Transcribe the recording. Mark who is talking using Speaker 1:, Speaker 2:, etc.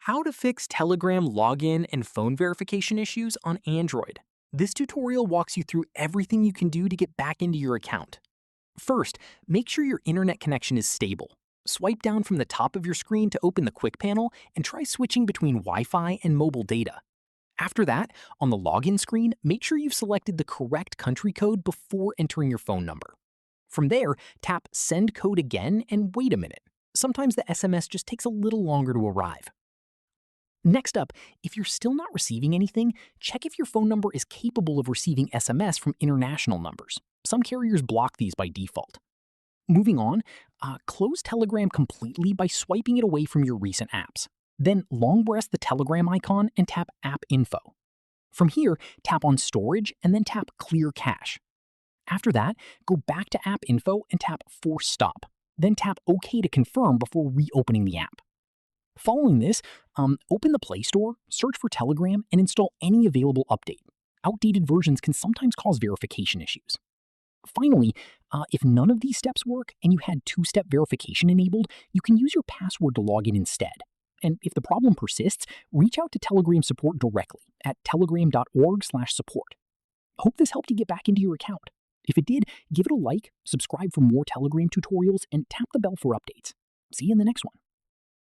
Speaker 1: How to fix Telegram login and phone verification issues on Android. This tutorial walks you through everything you can do to get back into your account. First, make sure your internet connection is stable. Swipe down from the top of your screen to open the quick panel and try switching between Wi-Fi and mobile data. After that, on the login screen, make sure you've selected the correct country code before entering your phone number. From there, tap Send Code again and wait a minute. Sometimes the SMS just takes a little longer to arrive. Next up, if you're still not receiving anything, check if your phone number is capable of receiving SMS from international numbers. Some carriers block these by default. Moving on, close Telegram completely by swiping it away from your recent apps. Then long press the Telegram icon and tap App Info. From here, tap on Storage and then tap Clear Cache. After that, go back to App Info and tap Force Stop. Then tap OK to confirm before reopening the app. Following this, open the Play Store, search for Telegram, and install any available update. Outdated versions can sometimes cause verification issues. Finally, if none of these steps work and you had two-step verification enabled, you can use your password to log in instead. And if the problem persists, reach out to Telegram support directly at telegram.org/support. Hope this helped you get back into your account. If it did, give it a like, subscribe for more Telegram tutorials, and tap the bell for updates. See you in the next one.